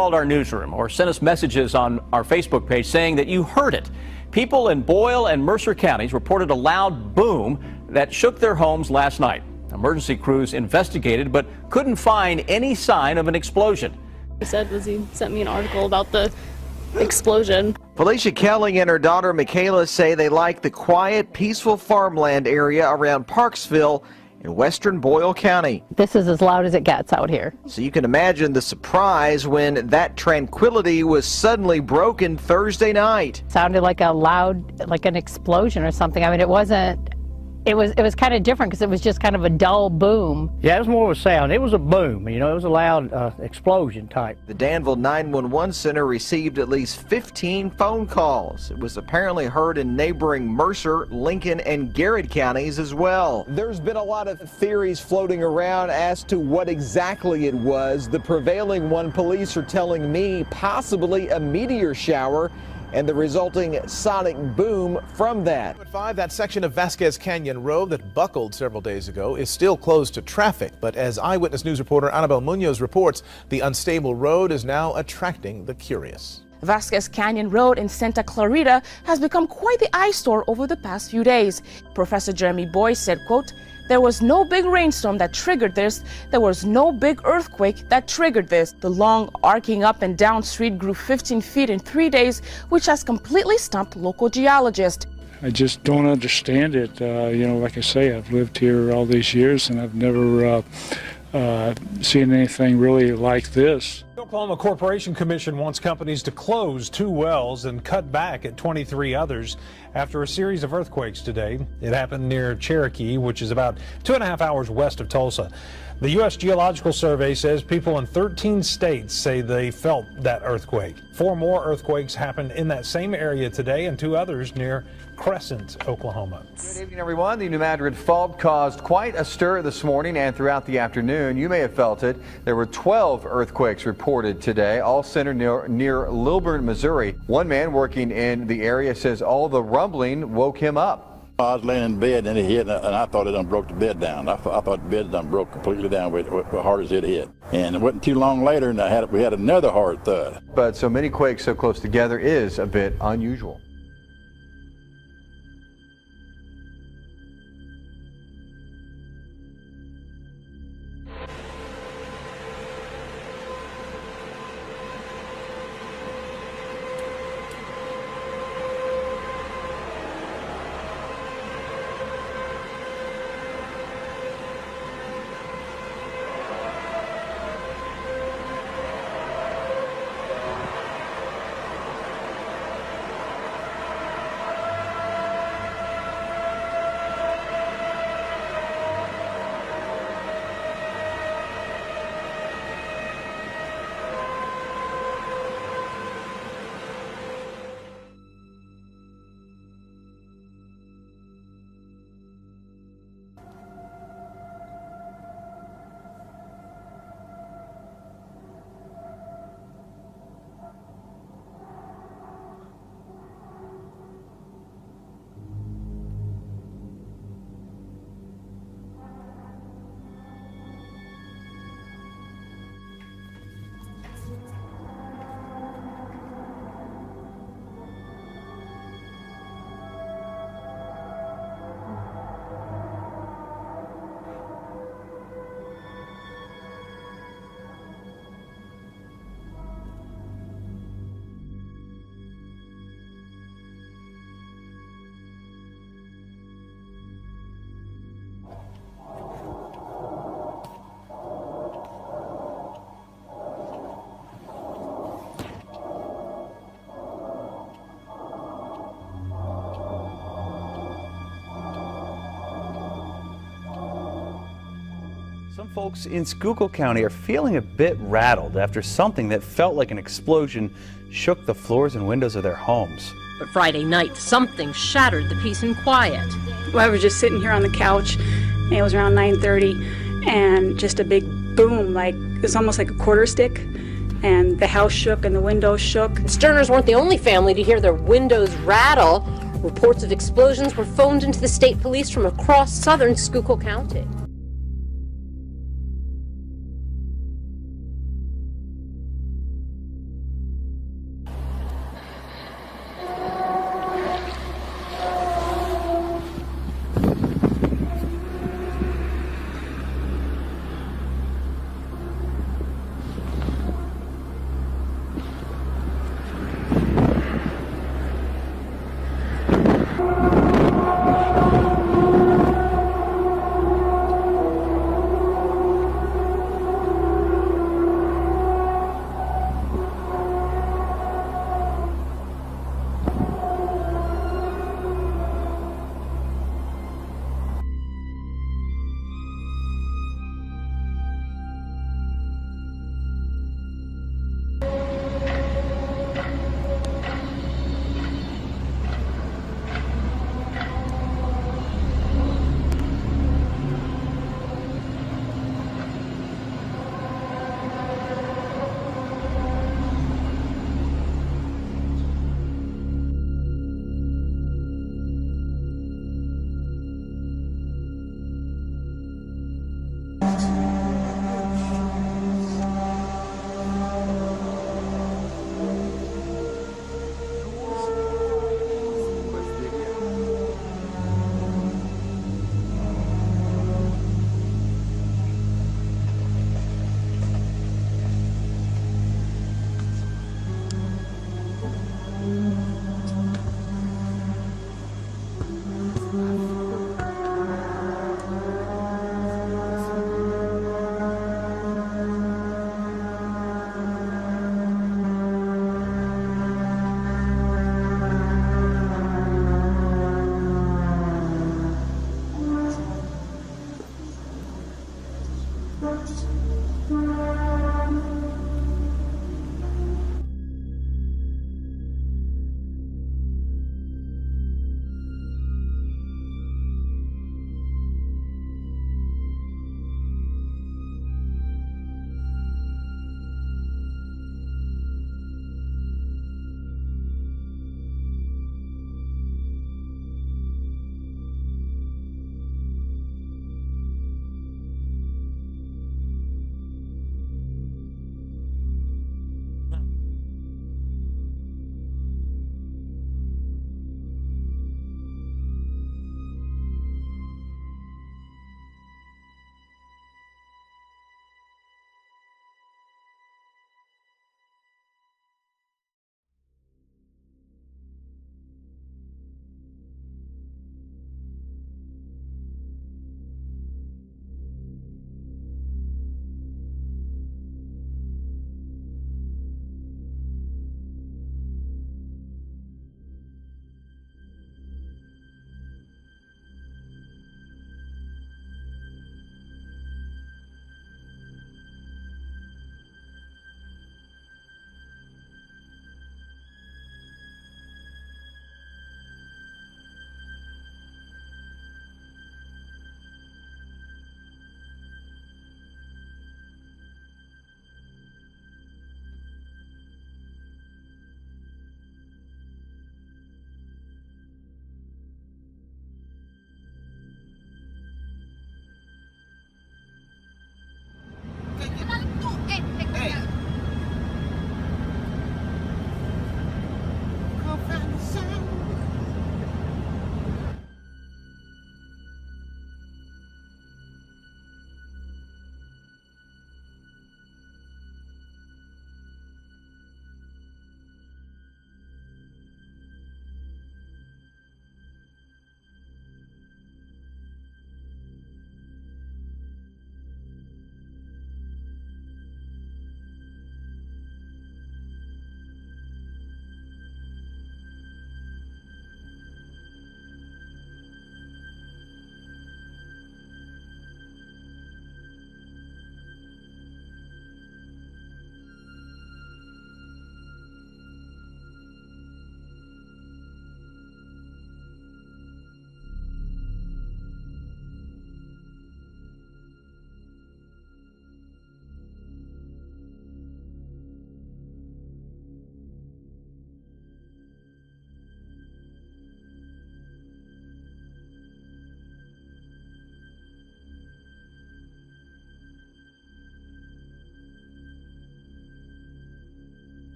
Called our newsroom or sent us messages on our Facebook page saying that you heard it. People in Boyle and Mercer counties reported a loud boom that shook their homes last night. Emergency crews investigated but couldn't find any sign of an explosion. He said was he sent me an article about the explosion. Felicia Kelly and her daughter Michaela say they like the quiet, peaceful farmland area around Parksville in western Boyle County. This is as loud as it gets out here. So you can imagine the surprise when that tranquility was suddenly broken Thursday night. Sounded like a loud, like an explosion or something. I mean, it wasn't, it was kind of different because it was just kind of a dull boom. Yeah, it was more of a sound. It was a boom, you know, it was a loud explosion type. The Danville 911 center received at least 15 phone calls. It was apparently heard in neighboring Mercer, Lincoln, and Garrett counties as well. There's been a lot of theories floating around as to what exactly it was. The prevailing one, police are telling me, possibly a meteor shower and the resulting sonic boom from that. At 5, that section of Vasquez Canyon Road that buckled several days ago is still closed to traffic. But as Eyewitness News reporter Annabelle Munoz reports, the unstable road is now attracting the curious. Vasquez Canyon Road in Santa Clarita has become quite the eyesore over the past few days. Professor Jeremy Boyce said, quote, "There was no big rainstorm that triggered this. There was no big earthquake that triggered this. The long arcing up and down street grew 15 feet in 3 days, which has completely stumped local geologists." I just don't understand it. You know, like I say, I've lived here all these years and I've never seen anything really like this. The Oklahoma Corporation Commission wants companies to close 2 wells and cut back at 23 others after a series of earthquakes today. It happened near Cherokee, which is about 2.5 hours west of Tulsa. The U.S. Geological Survey says people in 13 states say they felt that earthquake. 4 more earthquakes happened in that same area today and 2 others near Crescent, Oklahoma. Good evening, everyone. The New Madrid fault caused quite a stir this morning and throughout the afternoon. You may have felt it. There were 12 earthquakes reported today, all centered near Lilburn, Missouri. One man working in the area says all the rumbling woke him up. I was laying in bed and it hit, and I thought it done broke the bed down. I thought the bed done broke completely down with as hard as it hit. And it wasn't too long later, and we had another hard thud. But so many quakes so close together is a bit unusual. Some folks in Schuylkill County are feeling a bit rattled after something that felt like an explosion shook the floors and windows of their homes. But Friday night, something shattered the peace and quiet. I was just sitting here on the couch, and it was around 9:30, and just a big boom, like it's almost like a quarter stick, and the house shook and the windows shook. Sterners weren't the only family to hear their windows rattle. Reports of explosions were phoned into the state police from across southern Schuylkill County.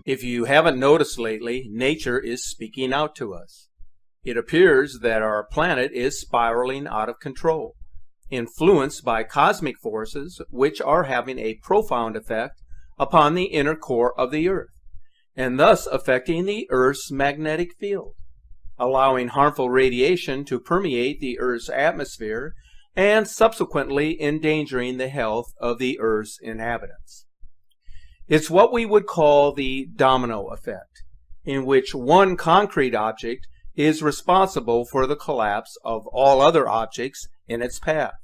If you haven't noticed lately, nature is speaking out to us. It appears that our planet is spiraling out of control, influenced by cosmic forces which are having a profound effect upon the inner core of the Earth, and thus affecting the Earth's magnetic field, allowing harmful radiation to permeate the Earth's atmosphere and subsequently endangering the health of the Earth's inhabitants. It's what we would call the domino effect, in which one concrete object is responsible for the collapse of all other objects in its path.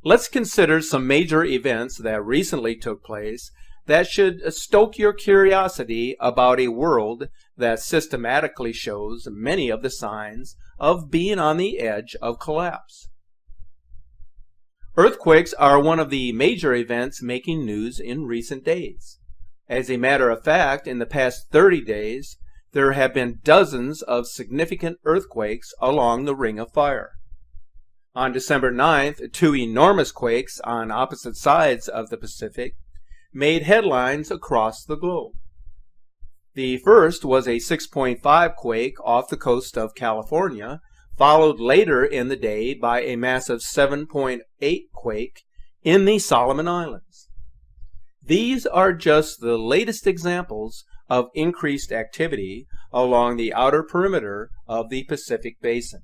Let's consider some major events that recently took place that should stoke your curiosity about a world that systematically shows many of the signs of being on the edge of collapse. Earthquakes are one of the major events making news in recent days. As a matter of fact, in the past 30 days, there have been dozens of significant earthquakes along the Ring of Fire. On December 9th, two enormous quakes on opposite sides of the Pacific made headlines across the globe. The first was a 6.5 quake off the coast of California, followed later in the day by a massive 7.8 quake in the Solomon Islands. These are just the latest examples of increased activity along the outer perimeter of the Pacific Basin.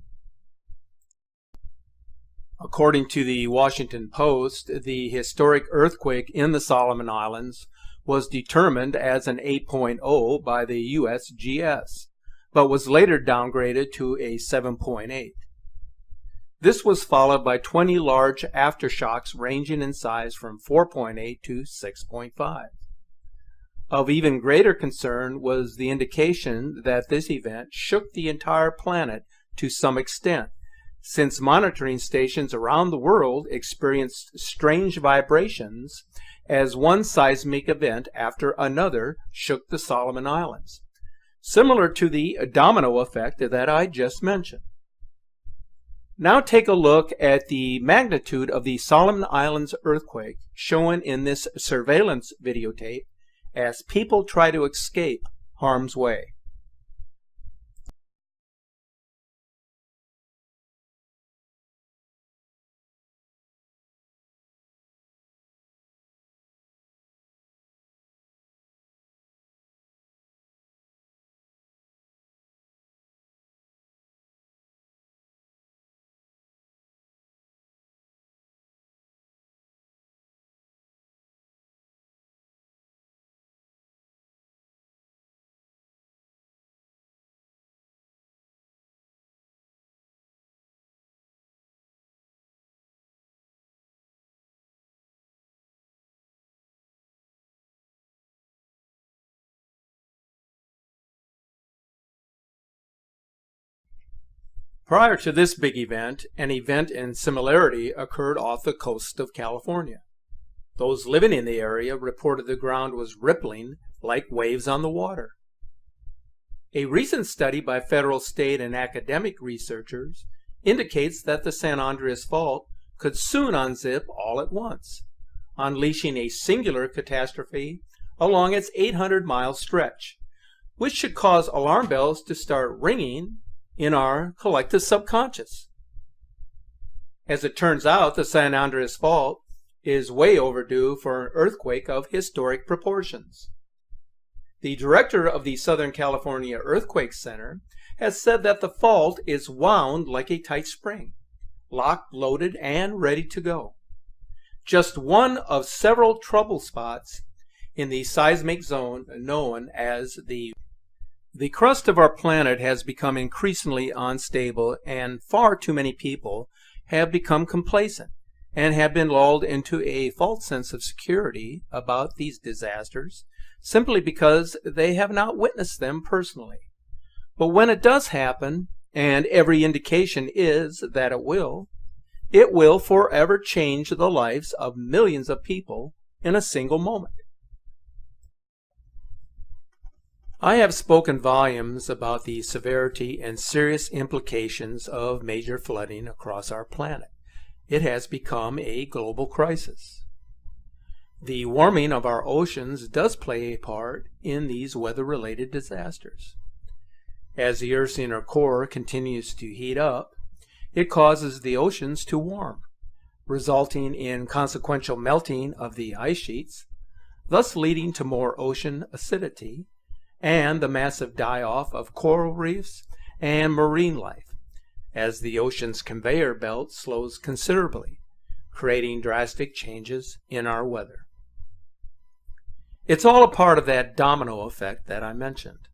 According to the Washington Post, the historic earthquake in the Solomon Islands was determined as an 8.0 by the USGS, but was later downgraded to a 7.8. This was followed by 20 large aftershocks ranging in size from 4.8 to 6.5. Of even greater concern was the indication that this event shook the entire planet to some extent, since monitoring stations around the world experienced strange vibrations as one seismic event after another shook the Solomon Islands, similar to the domino effect that I just mentioned. Now take a look at the magnitude of the Solomon Islands earthquake shown in this surveillance videotape as people try to escape harm's way. Prior to this big event, an event in similarity occurred off the coast of California. Those living in the area reported the ground was rippling like waves on the water. A recent study by federal, state, and academic researchers indicates that the San Andreas Fault could soon unzip all at once, unleashing a singular catastrophe along its 800-mile stretch, which should cause alarm bells to start ringing in our collective subconscious. As it turns out, the San Andreas Fault is way overdue for an earthquake of historic proportions. The director of the Southern California Earthquake Center has said that the fault is wound like a tight spring, locked, loaded, and ready to go. Just one of several trouble spots in the seismic zone known as the crust of our planet has become increasingly unstable, and far too many people have become complacent and have been lulled into a false sense of security about these disasters simply because they have not witnessed them personally. But when it does happen, and every indication is that it will forever change the lives of millions of people in a single moment. I have spoken volumes about the severity and serious implications of major flooding across our planet. It has become a global crisis. The warming of our oceans does play a part in these weather-related disasters. As the Earth's inner core continues to heat up, it causes the oceans to warm, resulting in consequential melting of the ice sheets, thus leading to more ocean acidity and the massive die-off of coral reefs and marine life, as the ocean's conveyor belt slows considerably, creating drastic changes in our weather. It's all a part of that domino effect that I mentioned.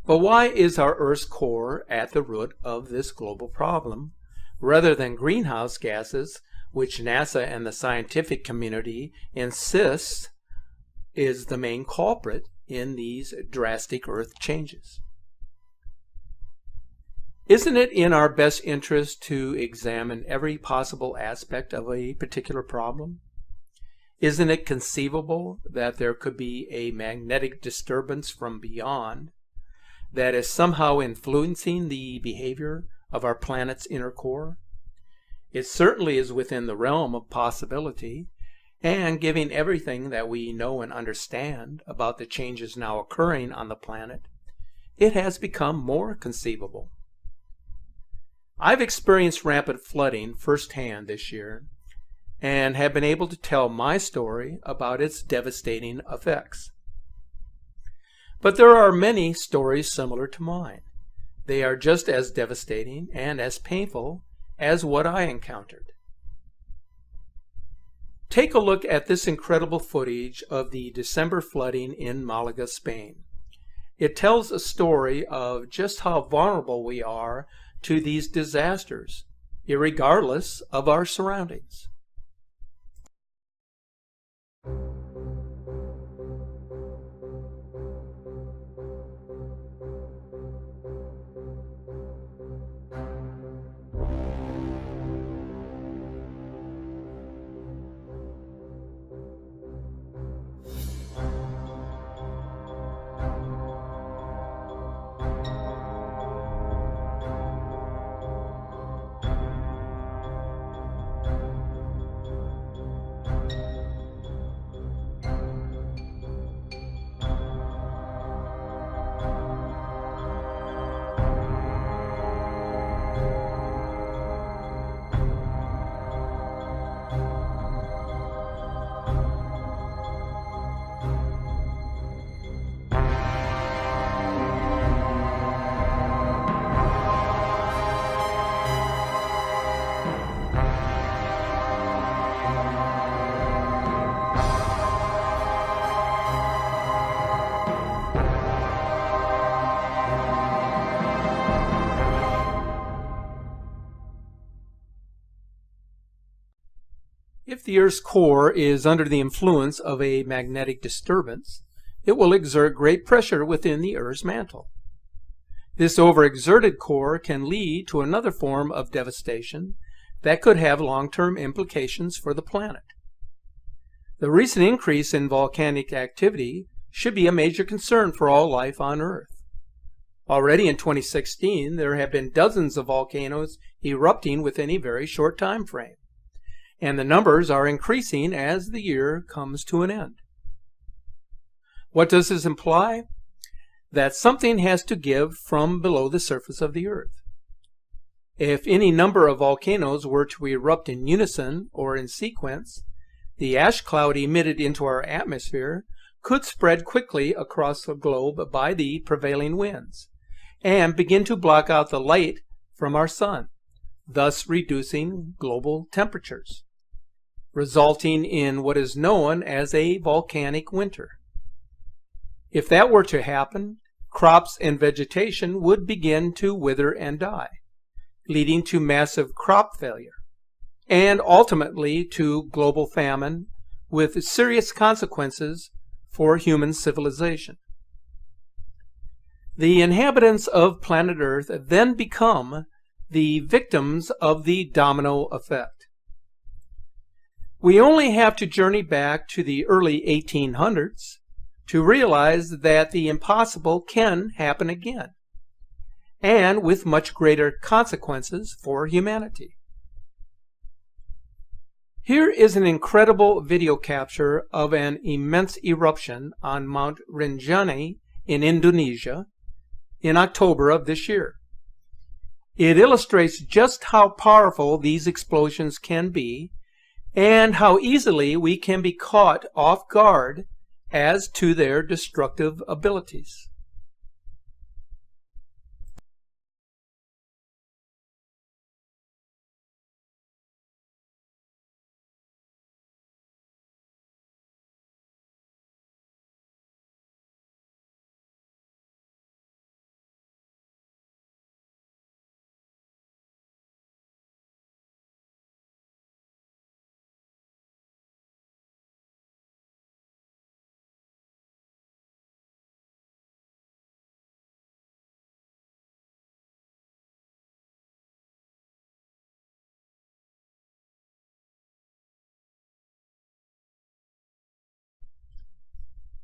But why is our Earth's core at the root of this global problem, rather than greenhouse gases, which NASA and the scientific community insists is the main culprit in these drastic Earth changes? Isn't it in our best interest to examine every possible aspect of a particular problem? Isn't it conceivable that there could be a magnetic disturbance from beyond that is somehow influencing the behavior of our planet's inner core? It certainly is within the realm of possibility, and given everything that we know and understand about the changes now occurring on the planet, it has become more conceivable. I've experienced rampant flooding firsthand this year, and have been able to tell my story about its devastating effects. But there are many stories similar to mine. They are just as devastating and as painful as what I encountered. Take a look at this incredible footage of the December flooding in Malaga, Spain. It tells a story of just how vulnerable we are to these disasters, irregardless of our surroundings. If the Earth's core is under the influence of a magnetic disturbance, it will exert great pressure within the Earth's mantle. This overexerted core can lead to another form of devastation that could have long-term implications for the planet. The recent increase in volcanic activity should be a major concern for all life on Earth. Already in 2016, there have been dozens of volcanoes erupting within a very short time frame, and the numbers are increasing as the year comes to an end. What does this imply? That something has to give from below the surface of the Earth. If any number of volcanoes were to erupt in unison or in sequence, the ash cloud emitted into our atmosphere could spread quickly across the globe by the prevailing winds and begin to block out the light from our sun, thus reducing global temperatures, resulting in what is known as a volcanic winter. If that were to happen, crops and vegetation would begin to wither and die, leading to massive crop failure, and ultimately to global famine with serious consequences for human civilization. The inhabitants of planet Earth then become the victims of the domino effect. We only have to journey back to the early 1800s to realize that the impossible can happen again, and with much greater consequences for humanity. Here is an incredible video capture of an immense eruption on Mount Rinjani in Indonesia in October of this year. It illustrates just how powerful these explosions can be and how easily we can be caught off guard as to their destructive abilities.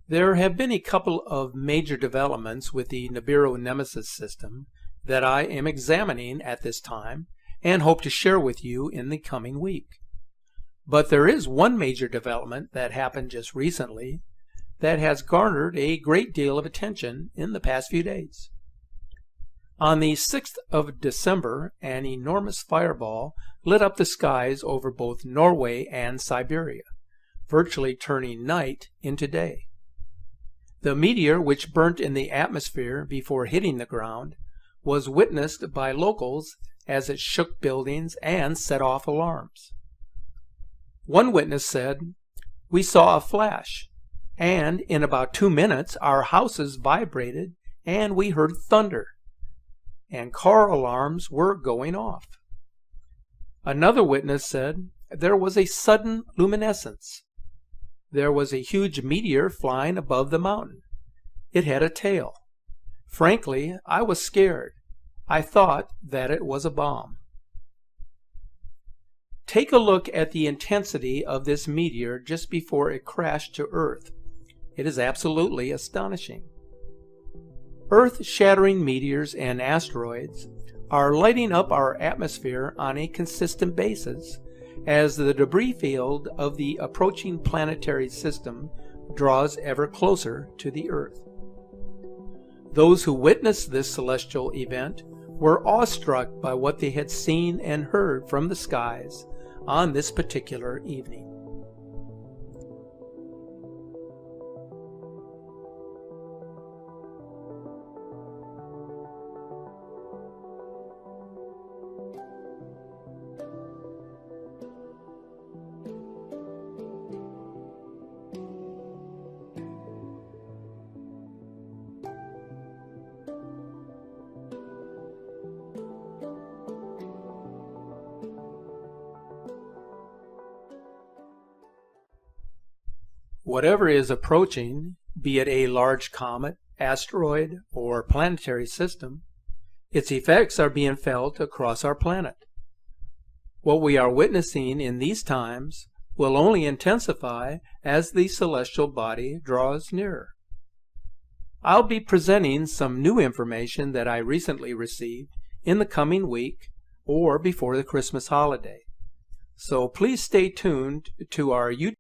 There have been a couple of major developments with the Nibiru Nemesis system that I am examining at this time and hope to share with you in the coming week. But there is one major development that happened just recently that has garnered a great deal of attention in the past few days. On the 6th of December, an enormous fireball lit up the skies over both Norway and Siberia, virtually turning night into day. The meteor, which burnt in the atmosphere before hitting the ground, was witnessed by locals as it shook buildings and set off alarms. One witness said, "We saw a flash, and in about 2 minutes our houses vibrated and we heard thunder, and car alarms were going off." Another witness said, "There was a sudden luminescence. There was a huge meteor flying above the mountain. It had a tail. Frankly, I was scared. I thought that it was a bomb." Take a look at the intensity of this meteor just before it crashed to Earth. It is absolutely astonishing. Earth-shattering meteors and asteroids are lighting up our atmosphere on a consistent basis as the debris field of the approaching planetary system draws ever closer to the Earth. Those who witnessed this celestial event were awestruck by what they had seen and heard from the skies on this particular evening. Whatever is approaching, be it a large comet, asteroid, or planetary system, its effects are being felt across our planet. What we are witnessing in these times will only intensify as the celestial body draws nearer. I'll be presenting some new information that I recently received in the coming week or before the Christmas holiday. So please stay tuned to our YouTube